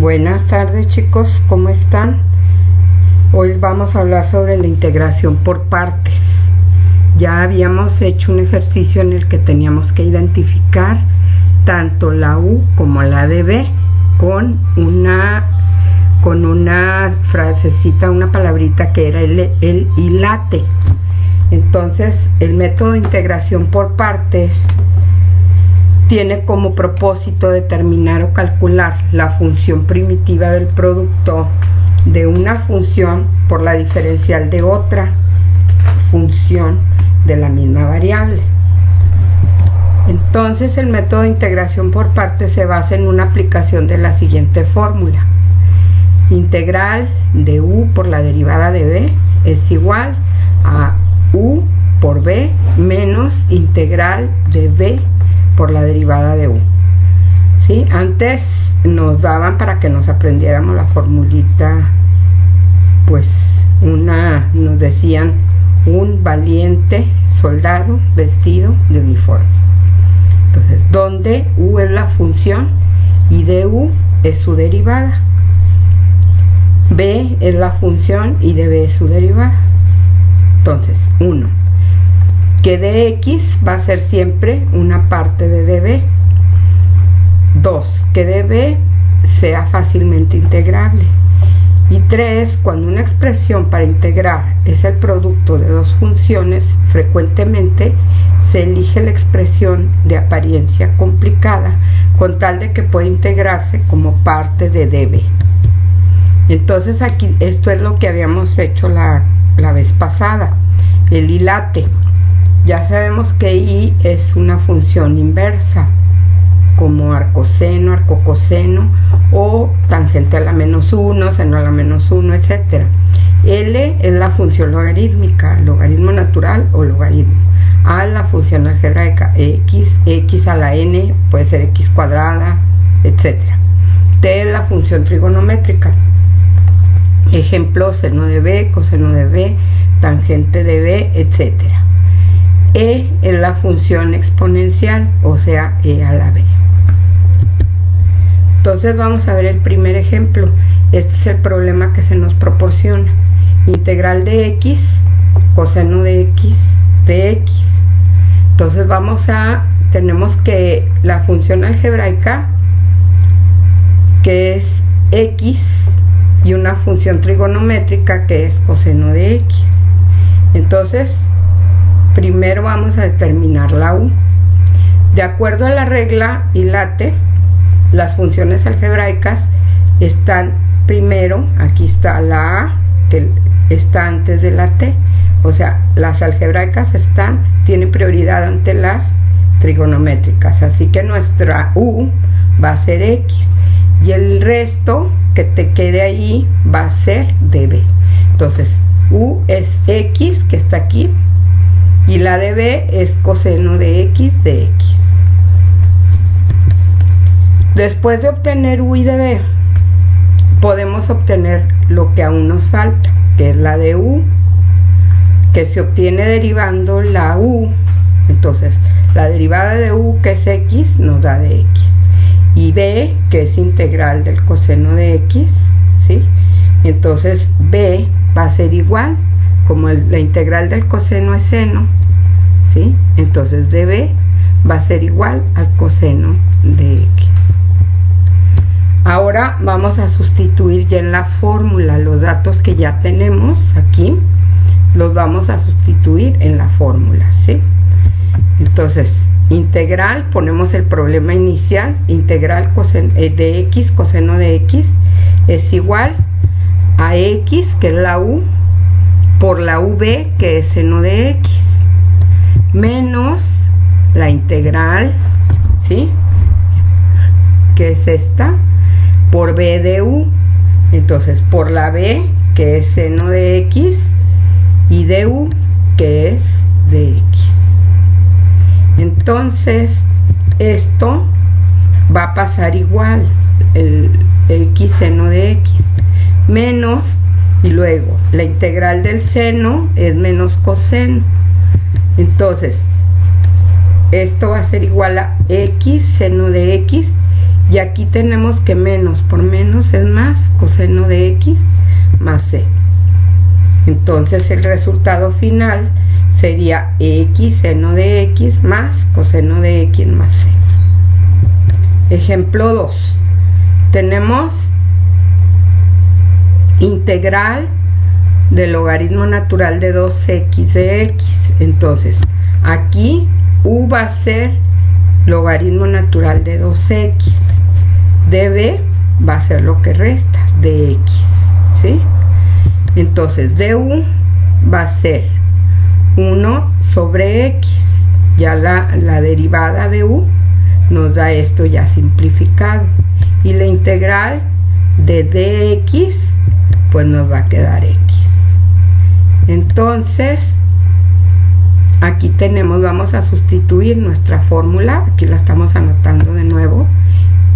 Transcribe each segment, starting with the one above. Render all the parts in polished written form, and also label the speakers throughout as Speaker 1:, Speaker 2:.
Speaker 1: Buenas tardes, chicos, ¿cómo están? Hoy vamos a hablar sobre la integración por partes. Ya habíamos hecho un ejercicio en el que teníamos que identificar tanto la U como la DB con una frasecita, una palabrita que era el hilate. Entonces, el método de integración por partes tiene como propósito determinar o calcular la función primitiva del producto de una función por la diferencial de otra función de la misma variable. Entonces, el método de integración por partes se basa en una aplicación de la siguiente fórmula: integral de u por la derivada de b es igual a u por b menos integral de b por la derivada de u. ¿Sí? Antes nos daban, para que nos aprendiéramos la formulita, pues nos decían un valiente soldado vestido de uniforme. Entonces, donde u es la función y du es su derivada, b es la función y db es su derivada. Entonces, 1, que dx va a ser siempre una parte de db. 2, que db sea fácilmente integrable. Y 3, cuando una expresión para integrar es el producto de dos funciones, frecuentemente se elige la expresión de apariencia complicada con tal de que pueda integrarse como parte de db. Entonces aquí esto es lo que habíamos hecho la vez pasada, el hilate. Ya sabemos que i es una función inversa, como arcoseno, arcocoseno o tangente a la menos 1, seno a la menos 1, etc. L es la función logarítmica, logaritmo natural o logaritmo. A es la función algebraica, x a la n, puede ser x cuadrada, etc. T es la función trigonométrica. Ejemplo, seno de b, coseno de b, tangente de b, etc. E es la función exponencial, o sea, e a la b. Entonces vamos a ver el primer ejemplo. Este es el problema que se nos proporciona. Integral de x, coseno de x, de x. Entonces tenemos que la función algebraica, que es x, y una función trigonométrica que es coseno de x. Entonces, primero vamos a determinar la u. De acuerdo a la regla hilate, las funciones algebraicas están primero, aquí está la a, que está antes de la t. O sea, las algebraicas tienen prioridad ante las trigonométricas. Así que nuestra u va a ser x. Y el resto que te quede ahí va a ser db. Entonces, u es x, que está aquí, y la db es coseno de x de x. Después de obtener u y db, podemos obtener lo que aún nos falta, que es la de u, que se obtiene derivando la u. Entonces, la derivada de u, que es x, nos da de x. Y b, que es integral del coseno de x, ¿sí? Entonces, b va a ser igual, como la integral del coseno es seno, ¿sí? Entonces, db va a ser igual al coseno de x. Ahora vamos a sustituir ya en la fórmula los datos que ya tenemos aquí, los vamos a sustituir en la fórmula, ¿sí? Entonces, integral, ponemos el problema inicial, integral de x, coseno de x, es igual a x, que es la u, por la v, que es seno de x, menos la integral, ¿sí?, que es esta, por b de u. Entonces, por la b, que es seno de x, y de u, que es de x. Entonces, esto va a pasar igual, el x seno de x, menos, y luego la integral del seno es menos coseno. Entonces, esto va a ser igual a x seno de x, Y aquí tenemos que menos por menos es más, coseno de x más c. Entonces el resultado final sería x seno de x más coseno de x más c. Ejemplo 2. Tenemos integral del logaritmo natural de 2x de x. Entonces aquí u va a ser logaritmo natural de 2x. db va a ser lo que resta de x, ¿sí? Entonces du va a ser 1 sobre x. Ya la derivada de u nos da esto ya simplificado. Y la integral de dx pues nos va a quedar x. Entonces aquí tenemos, vamos a sustituir nuestra fórmula, aquí la estamos anotando de nuevo,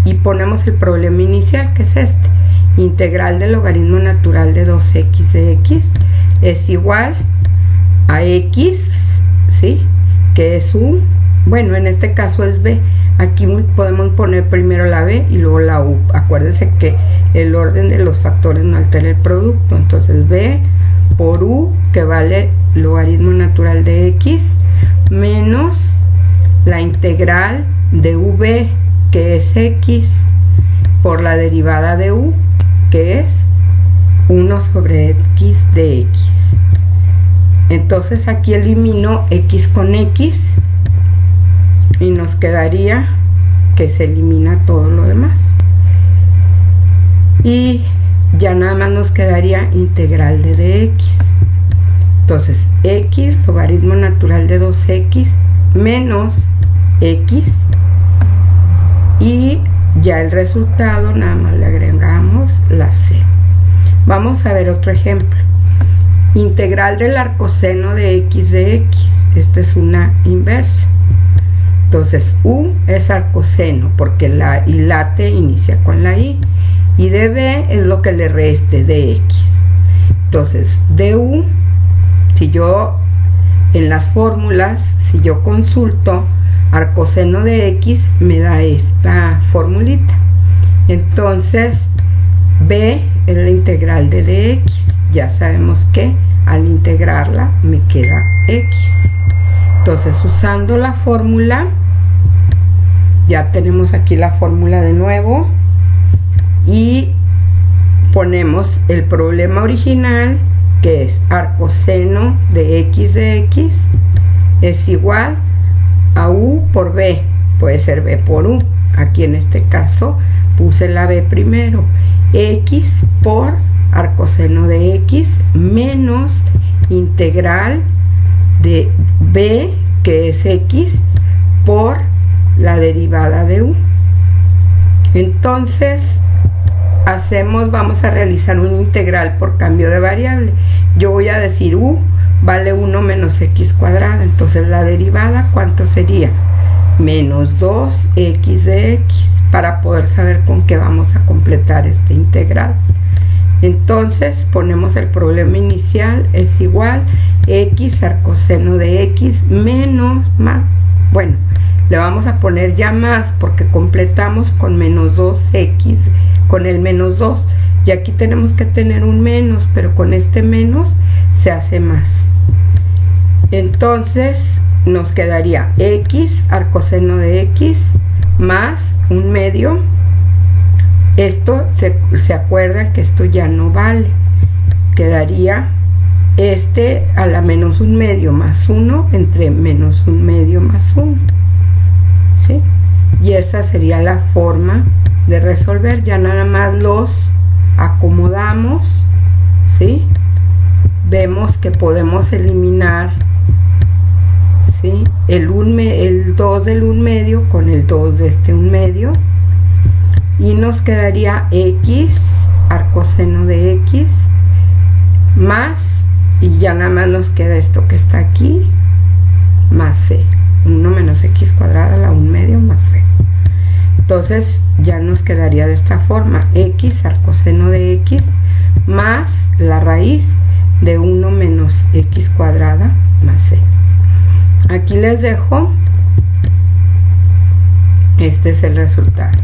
Speaker 1: y ponemos el problema inicial, que es este: integral del logaritmo natural de 2x de x es igual a x, ¿sí? Que es u, bueno, en este caso es b. Aquí podemos poner primero la b y luego la u. Acuérdense que el orden de los factores no altera el producto. Entonces b por u, que vale logaritmo natural de x, menos la integral de v, que es x, por la derivada de u, que es 1 sobre x de x. Entonces aquí elimino x con x y nos quedaría que se elimina todo lo demás. Y ya nada más nos quedaría integral de dx. Entonces x, logaritmo natural de 2x menos x, y ya el resultado nada más le agregamos la c. Vamos a ver otro ejemplo: integral del arcoseno de x de x. Esta es una inversa. Entonces u es arcoseno porque la ilate inicia con la i, y db es lo que le reste de x. Entonces du, si yo en las fórmulas, si yo consulto arcoseno de x, me da esta formulita. Entonces b es la integral de dx. Ya sabemos que al integrarla me queda x. Entonces, usando la fórmula, ya tenemos aquí la fórmula de nuevo y ponemos el problema original, que es arcoseno de x es igual a u por b. Puede ser b por u. Aquí en este caso puse la b primero. X por arcoseno de x menos integral de b, que es x, por la derivada de u. Entonces vamos a realizar un integral por cambio de variable. Yo voy a decir u vale 1 menos x cuadrada. Entonces la derivada, ¿cuánto sería? Menos 2x de x, para poder saber con qué vamos a completar este integral. Entonces ponemos el problema inicial, es igual x arcoseno de x menos más, bueno, le vamos a poner ya más porque completamos con menos 2x, con el menos 2, y aquí tenemos que tener un menos, pero con este menos se hace más. Entonces nos quedaría x arcoseno de x más un medio. Esto se acuerdan que esto ya no vale, quedaría este a la menos un medio más 1 entre menos un medio más 1, ¿sí? Y esa sería la forma de resolver. Ya nada más los acomodamos, ¿sí? Vemos que podemos eliminar, ¿sí?, el 2 del 1 medio con el 2 de este 1 medio, y nos quedaría x arcoseno de x más, y ya nada más nos queda esto que está aquí, más c, 1 menos x cuadrada a la 1 medio más c. Entonces ya nos quedaría de esta forma: x arcoseno de x más la raíz de 1 menos x cuadrada más c. Aquí les dejo, este es el resultado.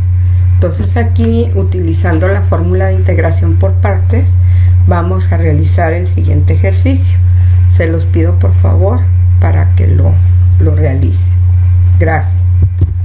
Speaker 1: Entonces aquí, utilizando la fórmula de integración por partes, vamos a realizar el siguiente ejercicio. Se los pido por favor para que lo realicen. Gracias.